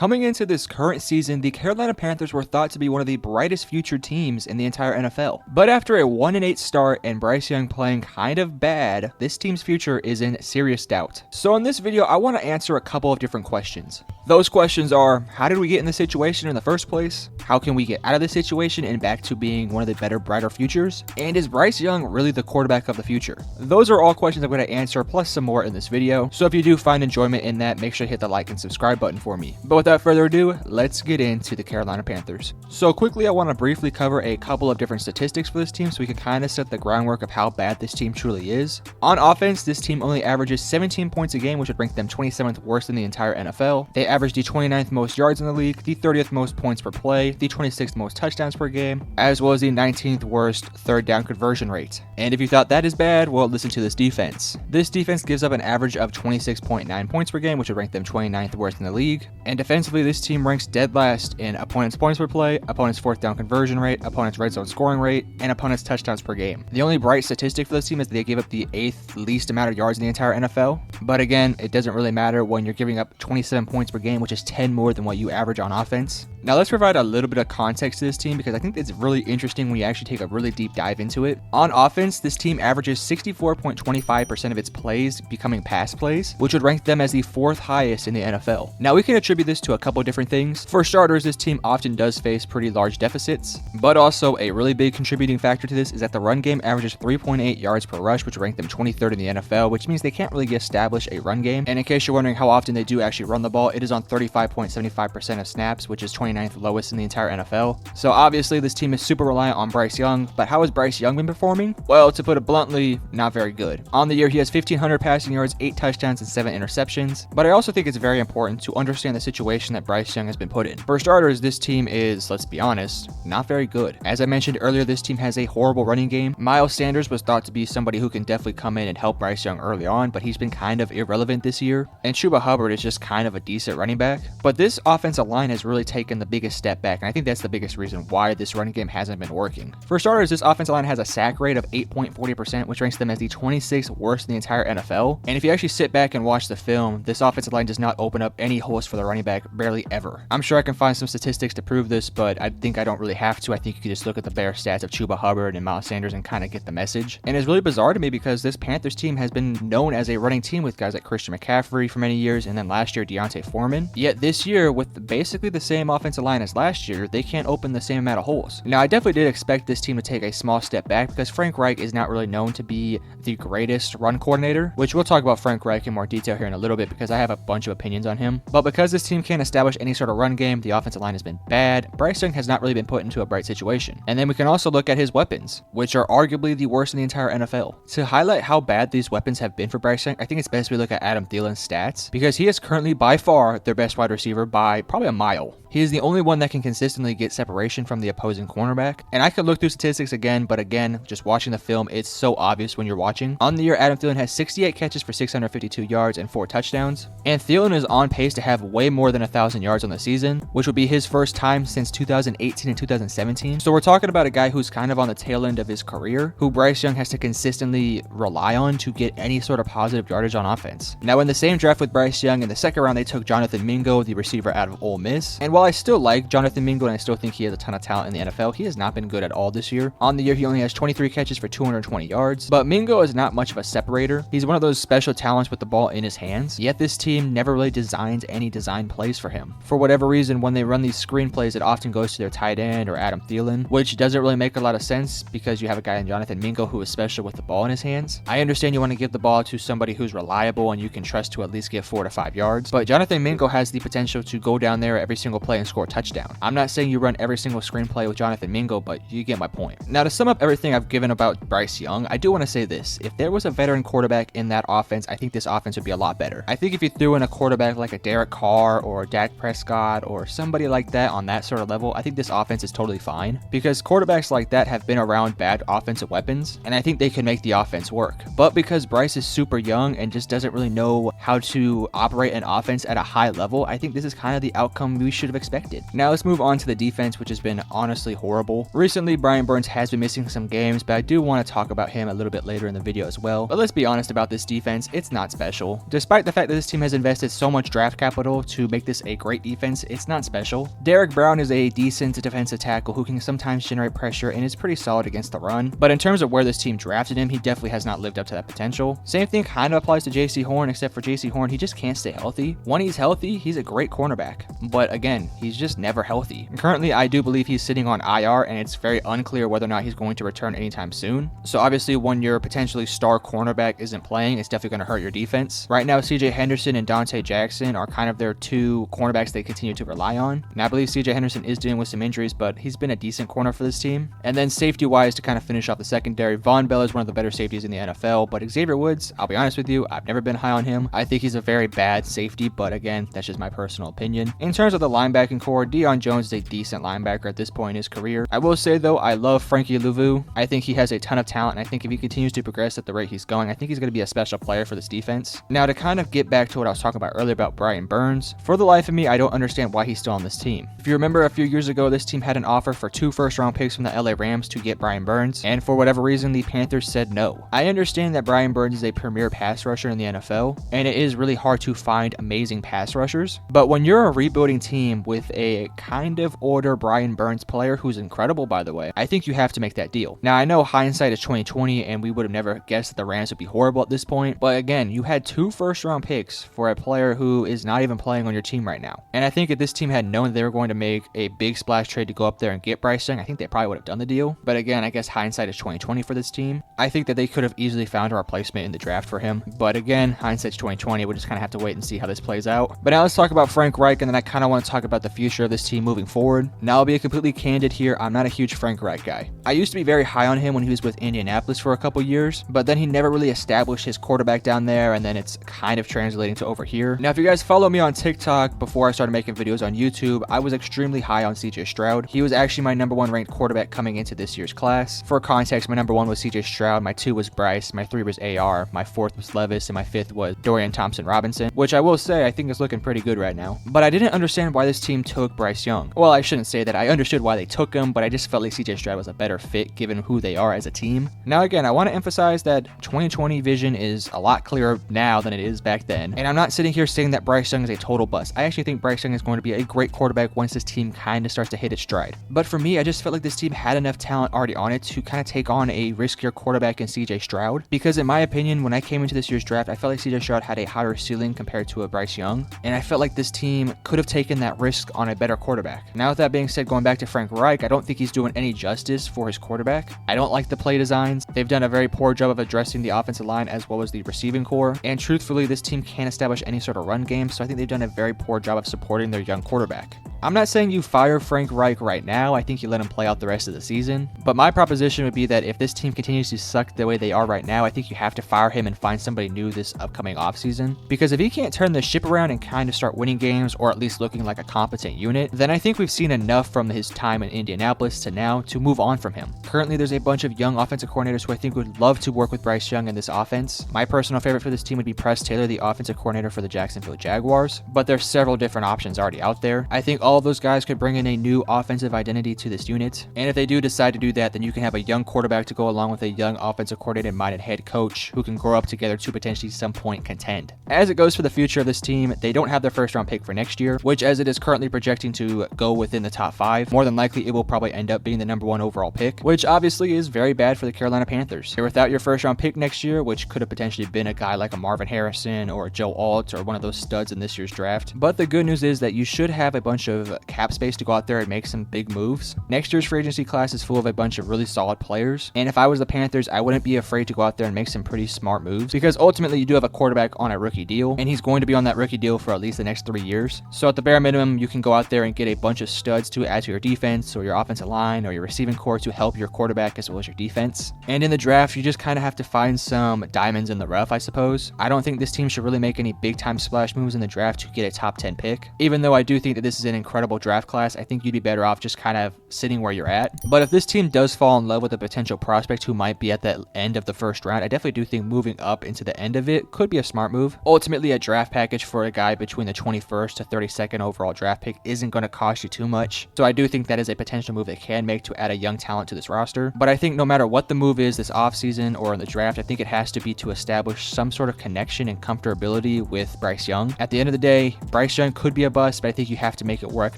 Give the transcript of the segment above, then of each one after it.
Coming into this current season, the Carolina Panthers were thought to be one of the brightest future teams in the entire NFL. But after a 1-8 start and Bryce Young playing kind of bad, this team's future is in serious doubt. So in this video, I want to answer a couple of different questions. Those questions are, how did we get in this situation in the first place? How can we get out of this situation and back to being one of the better, brighter futures? And is Bryce Young really the quarterback of the future? Those are all questions I'm going to answer, plus some more in this video. So if you do find enjoyment in that, make sure to hit the like and subscribe button for me. But without further ado, let's get into the Carolina Panthers. So quickly, I want to briefly cover a couple of different statistics for this team so we can kind of set the groundwork of how bad this team truly is. On offense, this team only averages 17 points a game, which would rank them 27th worst in the entire NFL. They average the 29th most yards in the league, the 30th most points per play, the 26th most touchdowns per game, as well as the 19th worst third down conversion rate. And if you thought that is bad, well, listen to this defense. This defense gives up an average of 26.9 points per game, which would rank them 29th worst in the league. And defensively, this team ranks dead last in opponents' points per play, opponents' fourth down conversion rate, opponents' red zone scoring rate, and opponents' touchdowns per game. The only bright statistic for this team is they gave up the 8th least amount of yards in the entire NFL. But again, it doesn't really matter when you're giving up 27 points per game, which is 10 more than what you average on offense. Now let's provide a little bit of context to this team because I think it's really interesting when you actually take a really deep dive into it. On offense, this team averages 64.25% of its plays becoming pass plays, which would rank them as the 4th highest in the NFL. Now we can attribute this to a couple different things. For starters, this team often does face pretty large deficits, but also a really big contributing factor to this is that the run game averages 3.8 yards per rush, which would rank them 23rd in the NFL, which means they can't really establish a run game. And in case you're wondering how often they do actually run the ball, it is on 35.75% of snaps, which is 29th lowest in the entire NFL. So obviously this team is super reliant on Bryce Young, but how has Bryce Young been performing? Well, to put it bluntly, not very good. On the year, he has 1,500 passing yards, 8 touchdowns, and 7 interceptions. But I also think it's very important to understand the situation that Bryce Young has been put in. For starters, this team is, let's be honest, not very good. As I mentioned earlier, this team has a horrible running game. Miles Sanders was thought to be somebody who can definitely come in and help Bryce Young early on, but he's been kind of irrelevant this year. And Chuba Hubbard is just kind of a decent running back. But this offensive line has really taken the biggest step back, and I think that's the biggest reason why this running game hasn't been working. For starters, this offensive line has a sack rate of 8.40%, which ranks them as the 26th worst in the entire NFL. And if you actually sit back and watch the film, this offensive line does not open up any holes for the running back, barely ever. I'm sure I can find some statistics to prove this, but I think I don't really have to. I think you can just look at the bare stats of Chuba Hubbard and Miles Sanders and kind of get the message. And it's really bizarre to me because this Panthers team has been known as a running team with guys like Christian McCaffrey for many years, and then last year Deontay Foreman. Yet this year, with basically the same offensive line as last year, they can't open the same amount of holes. Now, I definitely did expect this team to take a small step back because Frank Reich is not really known to be the greatest run coordinator, which we'll talk about Frank Reich in more detail here in a little bit because I have a bunch of opinions on him. But because this team can't establish any sort of run game, the offensive line has been bad. Bryce Young has not really been put into a bright situation. And then we can also look at his weapons, which are arguably the worst in the entire NFL. To highlight how bad these weapons have been for Bryce Young, I think it's best we look at Adam Thielen's stats because he is currently by far their best wide receiver by probably a mile. He is the only one that can consistently get separation from the opposing cornerback. And I could look through statistics again, but again, just watching the film, it's so obvious when you're watching. On the year, Adam Thielen has 68 catches for 652 yards and 4 touchdowns. And Thielen is on pace to have way more than 1,000 yards on the season, which would be his first time since 2018 and 2017. So we're talking about a guy who's kind of on the tail end of his career, who Bryce Young has to consistently rely on to get any sort of positive yardage on offense. Now, in the same draft with Bryce Young, in the second round, they took Jonathan Mingo, the receiver out of Ole Miss. And while I still like Jonathan Mingo and I still think he has a ton of talent in the NFL, he has not been good at all this year. On the year, he only has 23 catches for 220 yards, but Mingo is not much of a separator. He's one of those special talents with the ball in his hands, yet this team never really designs any design plays for him. For whatever reason, when they run these screen plays, it often goes to their tight end or Adam Thielen, which doesn't really make a lot of sense because you have a guy in Jonathan Mingo who is special with the ball in his hands. I understand you want to give the ball to somebody who's reliable and you can trust to at least get 4 to 5 yards, but Jonathan Mingo has the potential to go down there every single play and score a touchdown. I'm not saying you run every single screenplay with Jonathan Mingo, but you get my point. Now, to sum up everything I've given about Bryce Young, I do want to say this. If there was a veteran quarterback in that offense, I think this offense would be a lot better. I think if you threw in a quarterback like a Derek Carr or Dak Prescott or somebody like that on that sort of level, I think this offense is totally fine because quarterbacks like that have been around bad offensive weapons, and I think they can make the offense work. But because Bryce is super young and just doesn't really know how to operate an offense at a high level, I think this is kind of the outcome we should have expected. expected. Now let's move on to the defense, which has been honestly horrible. Recently, Brian Burns has been missing some games, but I do want to talk about him a little bit later in the video as well. But let's be honest about this defense, it's not special. Despite the fact that this team has invested so much draft capital to make this a great defense, it's not special. Derrick Brown is a decent defensive tackle who can sometimes generate pressure and is pretty solid against the run, but in terms of where this team drafted him, he definitely has not lived up to that potential. Same thing kind of applies to JC Horn, except for JC Horn, he just can't stay healthy. When he's healthy, he's a great cornerback, but again, he's just never healthy. Currently, I do believe he's sitting on IR, and it's very unclear whether or not he's going to return anytime soon. So obviously, when your potentially star cornerback isn't playing, it's definitely going to hurt your defense. Right now, CJ Henderson and Dante Jackson are kind of their two cornerbacks they continue to rely on. And I believe CJ Henderson is dealing with some injuries, but he's been a decent corner for this team. And then safety-wise, to kind of finish off the secondary, Von Bell is one of the better safeties in the NFL, but Xavier Woods, I'll be honest with you, I've never been high on him. I think he's a very bad safety, but again, that's just my personal opinion. In terms of the linebacking core, Deion Jones is a decent linebacker at this point in his career. I will say though, I love Frankie Louvu. I think he has a ton of talent, and I think if he continues to progress at the rate he's going, I think he's going to be a special player for this defense. Now, to kind of get back to what I was talking about earlier about Brian Burns, for the life of me, I don't understand why he's still on this team. If you remember a few years ago, this team had an offer for 2 first-round picks from the LA Rams to get Brian Burns, and for whatever reason, the Panthers said no. I understand that Brian Burns is a premier pass rusher in the NFL, and it is really hard to find amazing pass rushers, but when you're a rebuilding team with a kind of older Brian Burns player, who's incredible by the way, I think you have to make that deal. Now, I know hindsight is 2020, and we would have never guessed that the Rams would be horrible at this point, but again, you had 2 first-round picks for a player who is not even playing on your team right now. And I think if this team had known that they were going to make a big splash trade to go up there and get Bryce Young, I think they probably would have done the deal. But again, I guess hindsight is 2020 for this team. I think that they could have easily found a replacement in the draft for him. But again, hindsight's 2020. We'll just kind of have to wait and see how this plays out. But now let's talk about Frank Reich, and then I kind of want to talk about the future of this team moving forward. Now, I'll be completely candid here. I'm not a huge Frank Reich guy. I used to be very high on him when he was with Indianapolis for a couple years, but then he never really established his quarterback down there, and then it's kind of translating to over here. Now, if you guys follow me on TikTok before I started making videos on YouTube, I was extremely high on CJ Stroud. He was actually my number 1 ranked quarterback coming into this year's class. For context, my number 1 was CJ Stroud, my 2 was Bryce, my 3 was AR, my 4th was Levis, and my 5th was Dorian Thompson-Robinson, which I will say I think is looking pretty good right now. But I didn't understand why this team took Bryce Young. Well, I shouldn't say that. I understood why they took him, but I just felt like CJ Stroud was a better fit given who they are as a team. Now again, I want to emphasize that 2020 vision is a lot clearer now than it is back then. And I'm not sitting here saying that Bryce Young is a total bust. I actually think Bryce Young is going to be a great quarterback once this team kind of starts to hit its stride. But for me, I just felt like this team had enough talent already on it to kind of take on a riskier quarterback in CJ Stroud. Because in my opinion, when I came into this year's draft, I felt like CJ Stroud had a higher ceiling compared to a Bryce Young. And I felt like this team could have taken that risk on a better quarterback. Now with that being said, going back to Frank Reich, I don't think he's doing any justice for his quarterback. I don't like the play designs. They've done a very poor job of addressing the offensive line as well as the receiving core. And truthfully, this team can't establish any sort of run game, so I think they've done a very poor job of supporting their young quarterback. I'm not saying you fire Frank Reich right now. I think you let him play out the rest of the season. But my proposition would be that if this team continues to suck the way they are right now, I think you have to fire him and find somebody new this upcoming offseason. Because if he can't turn the ship around and kind of start winning games, or at least looking like a competent unit, then I think we've seen enough from his time in Indianapolis to now to move on from him. Currently, there's a bunch of young offensive coordinators who I think would love to work with Bryce Young in this offense. My personal favorite for this team would be Press Taylor, the offensive coordinator for the Jacksonville Jaguars. But there's several different options already out there. I think all of those guys could bring in a new offensive identity to this unit. And if they do decide to do that, then you can have a young quarterback to go along with a young offensive coordinator-minded head coach who can grow up together to potentially some point contend. As it goes for the future of this team, they don't have their first round pick for next year, which as it is currently projecting to go within the top 5, more than likely it will probably end up being the number 1 overall pick, which obviously is very bad for the Carolina Panthers. You're without your first round pick next year, which could have potentially been a guy like a Marvin Harrison or a Joe Alt or one of those studs in this year's draft. But the good news is that you should have a bunch of cap space to go out there and make some big moves. Next year's free agency class is full of a bunch of really solid players, and if I was the Panthers, I wouldn't be afraid to go out there and make some pretty smart moves, because ultimately you do have a quarterback on a rookie deal, and he's going to be on that rookie deal for at least the next 3 years. So at the bare minimum, you can go out there and get a bunch of studs to add to your defense or your offensive line or your receiving core to help your quarterback as well as your defense. And in the draft, you just kind of have to find some diamonds in the rough, I suppose. I don't think this team should really make any big time splash moves in the draft to get a top 10 pick, even though I do think that this is an incredible incredible draft class, I think you'd be better off just kind of sitting where you're at. But if this team does fall in love with a potential prospect who might be at the end of the first round, I definitely do think moving up into the end of it could be a smart move. Ultimately, a draft package for a guy between the 21st to 32nd overall draft pick isn't going to cost you too much. So I do think that is a potential move they can make to add a young talent to this roster. But I think no matter what the move is this offseason or in the draft, I think it has to be to establish some sort of connection and comfortability with Bryce Young. At the end of the day, Bryce Young could be a bust, but I think you have to make it work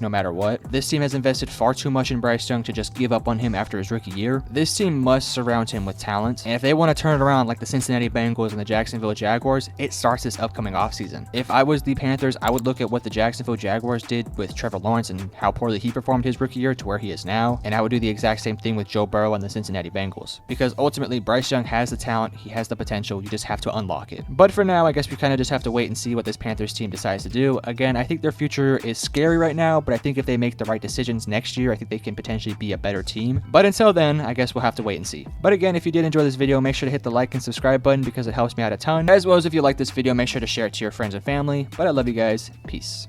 no matter what. This team has invested far too much in Bryce Young to just give up on him after his rookie year. This team must surround him with talent, and if they want to turn it around like the Cincinnati Bengals and the Jacksonville Jaguars, it starts this upcoming offseason. If I was the Panthers, I would look at what the Jacksonville Jaguars did with Trevor Lawrence and how poorly he performed his rookie year to where he is now, and I would do the exact same thing with Joe Burrow and the Cincinnati Bengals. Because ultimately, Bryce Young has the talent, he has the potential, you just have to unlock it. But for now, I guess we kind of just have to wait and see what this Panthers team decides to do. Again, I think their future is scary right now, but I think if they make the right decisions next year, I think they can potentially be a better team. But until then, I guess we'll have to wait and see. But again, if you did enjoy this video, make sure to hit the like and subscribe button because it helps me out a ton. As well as if you like this video, make sure to share it to your friends and family. But I love you guys. Peace.